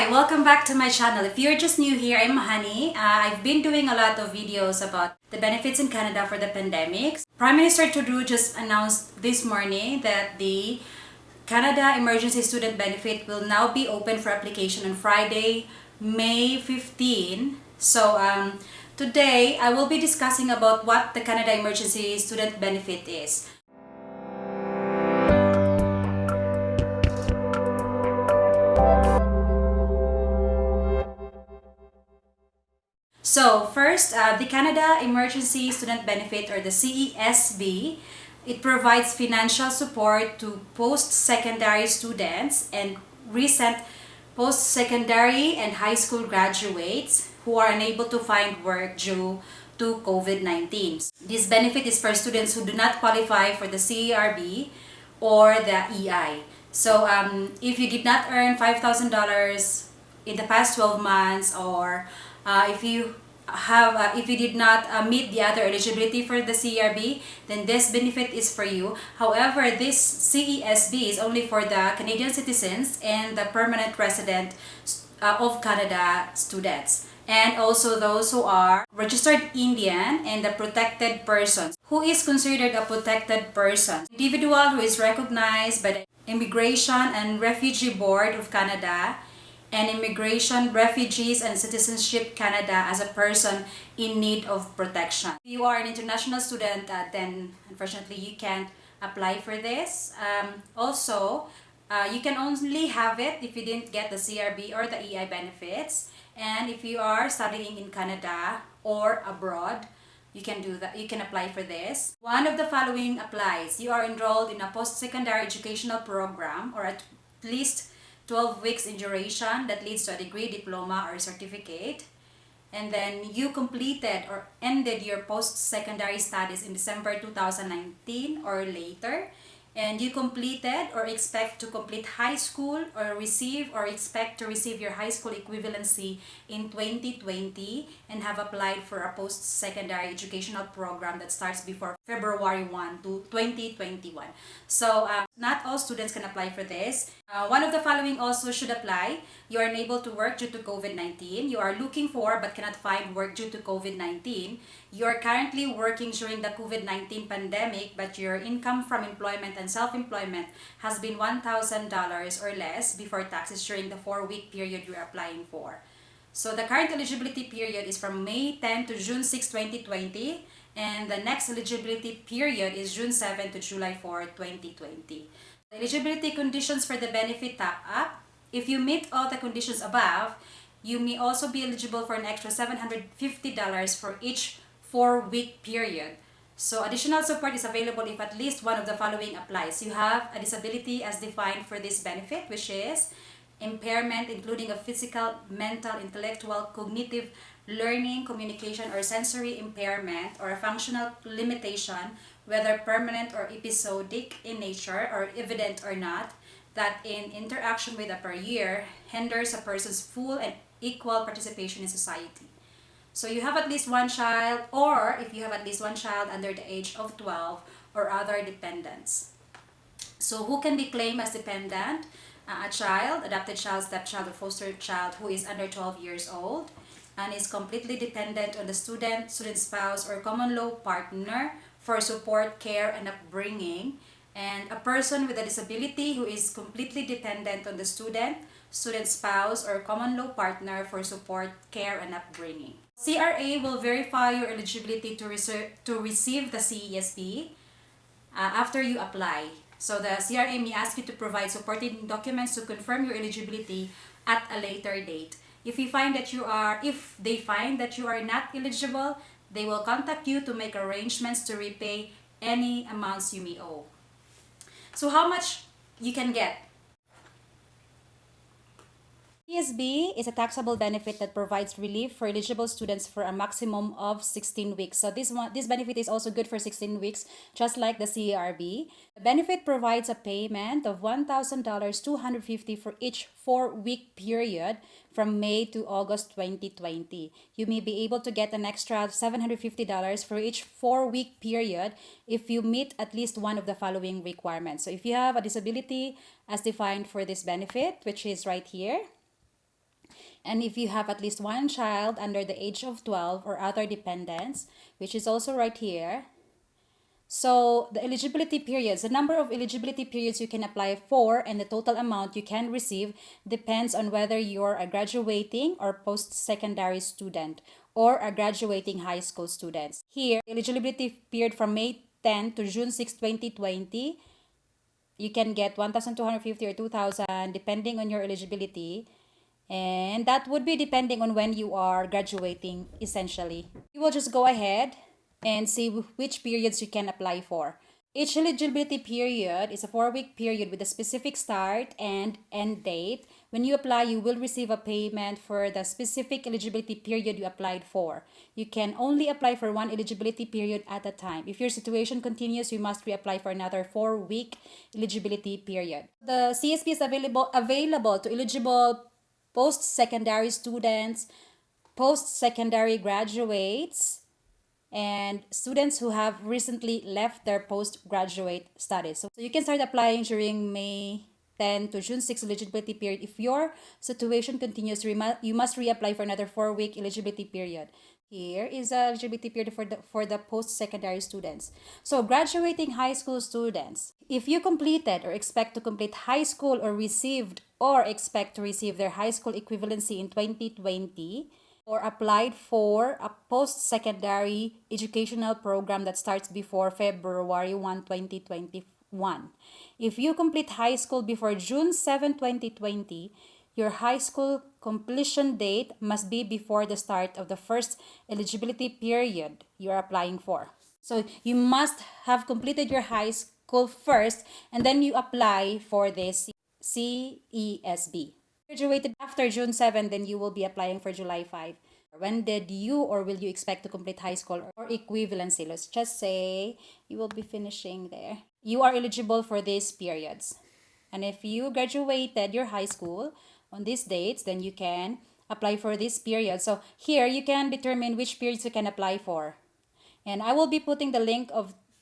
Hi, welcome back to my channel. If you're just new here, I'm Honey. I've been doing a lot of videos about the benefits in Canada for the pandemic. Prime Minister Trudeau just announced this morning that the Canada Emergency Student Benefit will now be open for application on Friday, May 15. Today I will be discussing about what the Canada Emergency Student Benefit is. So first, the Canada Emergency Student Benefit, or the CESB, it provides financial support to post-secondary students and recent post-secondary and high school graduates who are unable to find work due to COVID-19. This benefit is for students who do not qualify for the CERB or the EI. So if you did not earn $5,000 in the past 12 months, or if you did not meet the other eligibility for the CERB, then this benefit is for you. However, this CESB is only for the Canadian citizens and the permanent resident of Canada students, and also those who are registered Indian and the protected persons. Who is considered a protected person? Individual who is recognized by the Immigration and Refugee Board of Canada and Immigration, Refugees and Citizenship Canada as a person in need of protection. If you are an international student, then unfortunately you can't apply for this. You can only have it if you didn't get the CRB or the EI benefits. And if you are studying in Canada or abroad, you can do that. You can apply for this. One of the following applies. You are enrolled in a post-secondary educational program, or at least 12 weeks in duration that leads to a degree, diploma, or certificate. And then you completed or ended your post-secondary studies in December 2019 or later. And you completed or expect to complete high school or expect to receive your high school equivalency in 2020 and have applied for a post-secondary educational program that starts before February 1 to 2021. So not all students can apply for this. One of the following also should apply. You are unable to work due to COVID-19. You are looking for but cannot find work due to COVID-19. You are currently working during the COVID-19 pandemic, but your income from employment and self-employment has been $1,000 or less before taxes during the 4-week period you are applying for. So the current eligibility period is from May 10 to June 6, 2020, and the next eligibility period is June 7 to July 4, 2020. The eligibility conditions for the benefit top up. If you meet all the conditions above, you may also be eligible for an extra $750 for each 4-week period. So additional support is available if at least one of the following applies. You have a disability as defined for this benefit, which is impairment including a physical, mental, intellectual, cognitive, learning, communication, or sensory impairment, or a functional limitation, whether permanent or episodic in nature or evident or not, that in interaction with a per year hinders a person's full and equal participation in society. So you have at least one child, or if you have at least one child under the age of 12 or other dependents. So who can be claimed as dependent? A child, adopted child, stepchild, or foster child who is under 12 years old and is completely dependent on the student, student spouse, or common law partner for support, care, and upbringing. And a person with a disability who is completely dependent on the student, student spouse, or common law partner for support, care, and upbringing. CRA will verify your eligibility to receive the CESB after you apply. So the CRA may ask you to provide supporting documents to confirm your eligibility at a later date. If they find that you are not eligible, they will contact you to make arrangements to repay any amounts you may owe. So how much you can get? CESB is a taxable benefit that provides relief for eligible students for a maximum of 16 weeks. So this benefit is also good for 16 weeks, just like the CERB. The benefit provides a payment of $1,000, $250 for each 4-week period from May to August 2020. You may be able to get an extra $750 for each 4-week period if you meet at least one of the following requirements. So if you have a disability as defined for this benefit, which is right here, And if you have at least one child under the age of 12 or other dependents, which is also right here. So the eligibility periods, the number of eligibility periods you can apply for and the total amount you can receive depends on whether you're a graduating or post-secondary student or a graduating high school student. Here, eligibility period from May 10 to June 6, 2020, you can get 1,250 or 2,000 depending on your eligibility. And that would be depending on when you are graduating, essentially. You will just go ahead and see which periods you can apply for. Each eligibility period is a 4-week period with a specific start and end date. When you apply, you will receive a payment for the specific eligibility period you applied for. You can only apply for one eligibility period at a time. If your situation continues, you must reapply for another 4-week eligibility period. The CSB is available to eligible post-secondary students, post-secondary graduates, and students who have recently left their postgraduate studies. So you can start applying during May 10 to June 6 eligibility period. If your situation continues, you must reapply for another 4-week eligibility period. Here is the eligibility period for the post-secondary students. So graduating high school students, if you completed or expect to complete high school or received or expect to receive their high school equivalency in 2020, or applied for a post-secondary educational program that starts before February 1, 2021. If you complete high school before June 7, 2020, your high school completion date must be before the start of the first eligibility period you're applying for. So you must have completed your high school first, and then you apply for this CESB. Graduated after June 7, then you will be applying for July 5. When did you or will you expect to complete high school or equivalency? Let's just say you will be finishing there. You are eligible for these periods. And if you graduated your high school on these dates, then you can apply for this period. So here you can determine which periods you can apply for. And I will be putting the link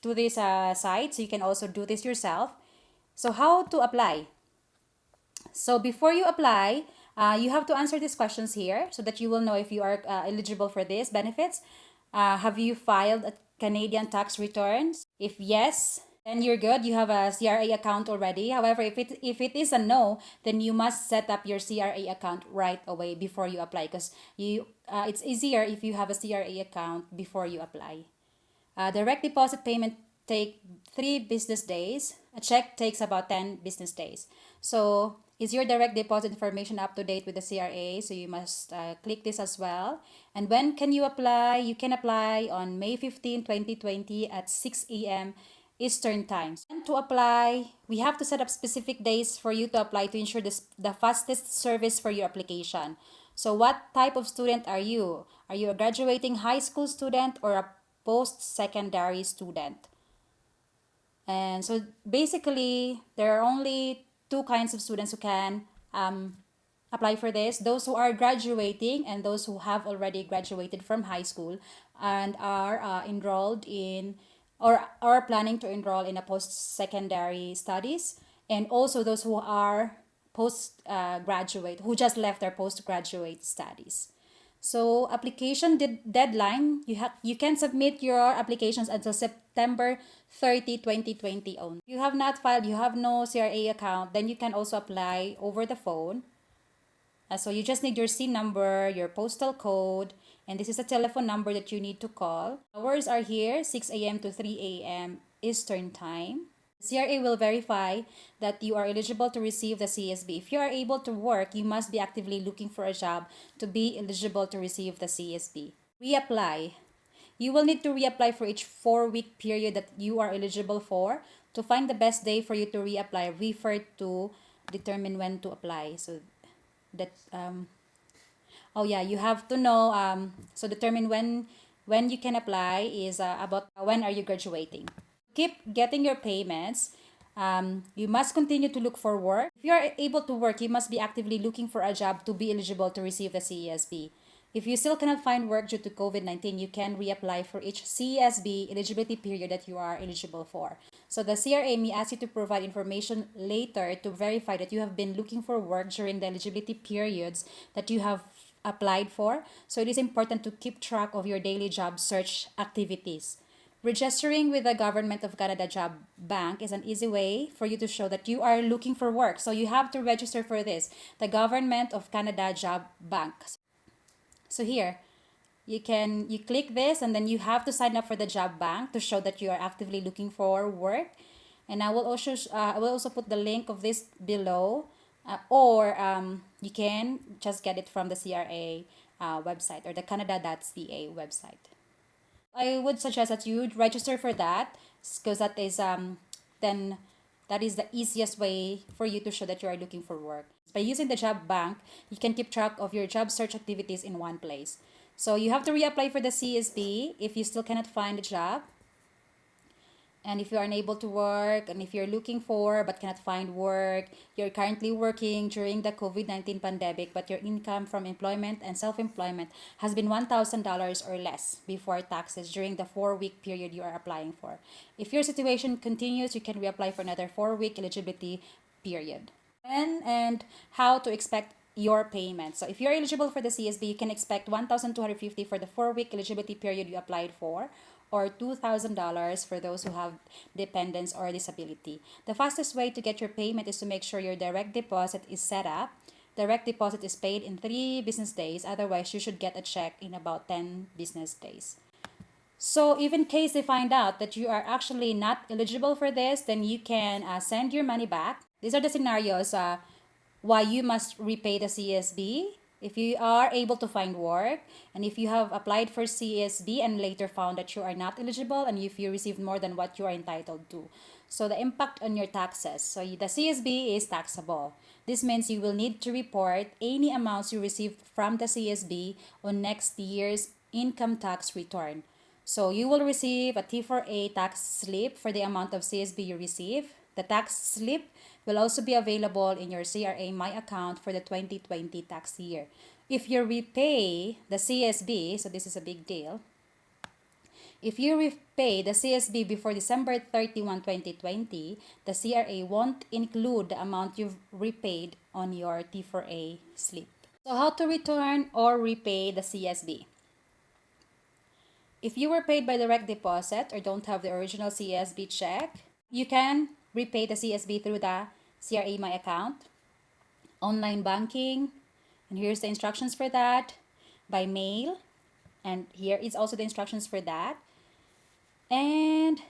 to this site, so you can also do this yourself. So how to apply? So before you apply, you have to answer these questions here so that you will know if you are eligible for these benefits. Have you filed a Canadian tax returns? If yes, then you're good. You have a CRA account already. However, if it is a no, then you must set up your CRA account right away before you apply, because it's easier if you have a CRA account before you apply. Direct deposit payment take 3 business days. A check takes about 10 business days. So is your direct deposit information up to date with the CRA? So you must click this as well. And when can you apply? You can apply on May 15, 2020 at 6 a.m. Eastern Time. And to apply, we have to set up specific days for you to apply to ensure the fastest service for your application. So what type of student are you? Are you a graduating high school student or a post-secondary student? And so basically, there are only 2 kinds of students who can apply for this. Those who are graduating and those who have already graduated from high school and are enrolled in or are planning to enroll in a post-secondary studies, and also those who are post-graduate, who just left their postgraduate studies. So application deadline, you can submit your applications until September 30, 2020 only. If you have not filed, you have no CRA account, then you can also apply over the phone. So you just need your SIN number, your postal code, and this is a telephone number that you need to call. Hours are here, 6 a.m. to 3 a.m. Eastern Time. CRA will verify that you are eligible to receive the CSB. If you are able to work, you must be actively looking for a job to be eligible to receive the CSB. Reapply. You will need to reapply for each 4-week period that you are eligible for. To find the best day for you to reapply, refer to determine when to apply. So that you have to know, so determine when you can apply is about when are you graduating. Keep getting your payments. You must continue to look for work. If you are able to work, you must be actively looking for a job to be eligible to receive the CESB. If you still cannot find work due to COVID-19, you can reapply for each CESB eligibility period that you are eligible for. So the CRA may ask you to provide information later to verify that you have been looking for work during the eligibility periods that you have applied for. So it is important to keep track of your daily job search activities. Registering with the Government of Canada Job Bank is an easy way for you to show that you are looking for work. So you have to register for this, the Government of Canada Job Bank. So here, you click this and then you have to sign up for the job bank to show that you are actively looking for work. And I will also put the link of this below, or you can just get it from the CRA website or the Canada.ca website. I would suggest that you register for that because then that is the easiest way for you to show that you are looking for work. By using the job bank, you can keep track of your job search activities in one place. So you have to reapply for the CSB if you still cannot find a job. And if you are unable to work, and if you're looking for but cannot find work, you're currently working during the COVID-19 pandemic, but your income from employment and self-employment has been $1,000 or less before taxes during the 4-week period you are applying for. If your situation continues, you can reapply for another 4-week eligibility period. And how to expect your payment. So if you're eligible for the CSB, you can expect $1,250 for the 4-week eligibility period you applied for, or $2,000 for those who have dependents or disability. The fastest way to get your payment is to make sure your direct deposit is set up. Direct deposit is paid in 3 business days. Otherwise, you should get a check in about 10 business days. So if in case they find out that you are actually not eligible for this, then you can send your money back. These are the scenarios why you must repay the CSB. If you are able to find work, and if you have applied for CSB and later found that you are not eligible, and if you received more than what you are entitled to. So the impact on your taxes. So the CSB is taxable. This means you will need to report any amounts you received from the CSB on next year's income tax return. So you will receive a T4A tax slip for the amount of CSB you receive. The tax slip will also be available in your CRA My account for the 2020 tax year. If you repay the CSB, so this is a big deal, if you repay the CSB before December 31, 2020, the CRA won't include the amount you've repaid on your T4A slip. So how to return or repay the CSB? If you were paid by direct deposit or don't have the original CSB check, you can repay the CSB through the CRA My account, online banking, and here's the instructions for that, by mail, and here is also the instructions for that. And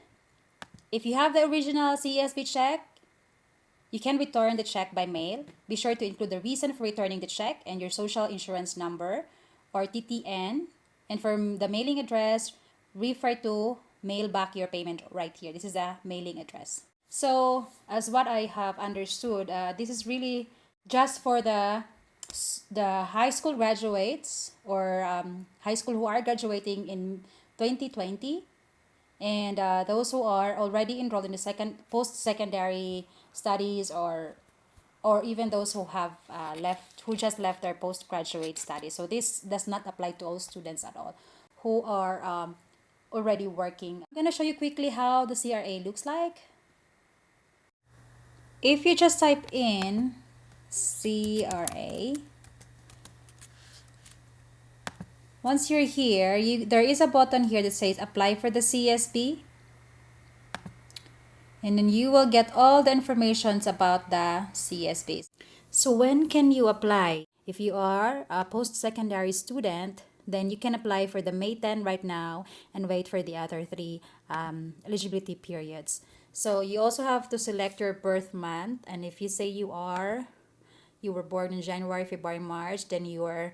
if you have the original CSB check, you can return the check by mail. Be sure to include the reason for returning the check and your social insurance number or TTN. And for the mailing address, refer to mail back your payment right here. This is the mailing address. So as what I have understood, this is really just for the high school graduates or high school who are graduating in 2020, and those who are already enrolled in the post-secondary studies, or even those who have who just left their postgraduate studies. So this does not apply to all students at all who are already working. I'm going to show you quickly how the CRA looks like. If you just type in CRA, once you're here, there is a button here that says apply for the CSB. And then you will get all the informations about the CSB. So when can you apply? If you are a post-secondary student, then you can apply for the May 10 right now and wait for the other 3 eligibility periods. So you also have to select your birth month, and if you say you were born in January, February, March, then your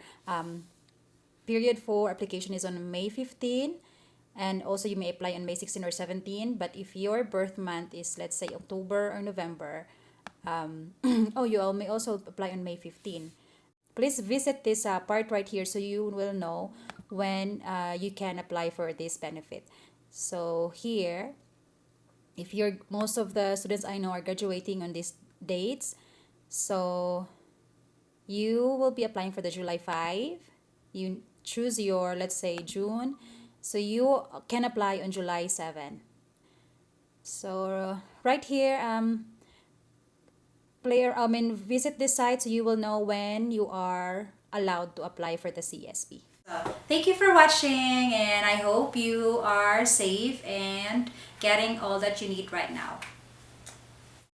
period for application is on May 15, and also you may apply on May 16 or 17. But if your birth month is, let's say, October or November, you may also apply on May 15. Please visit this part right here so you will know when you can apply for this benefit. So here, if most of the students I know are graduating on these dates, so you will be applying for the July 5. choose your, let's say, June. So you can apply on July 7. So right here, visit this site so you will know when you are allowed to apply for the CSB. So, thank you for watching, and I hope you are safe and getting all that you need right now.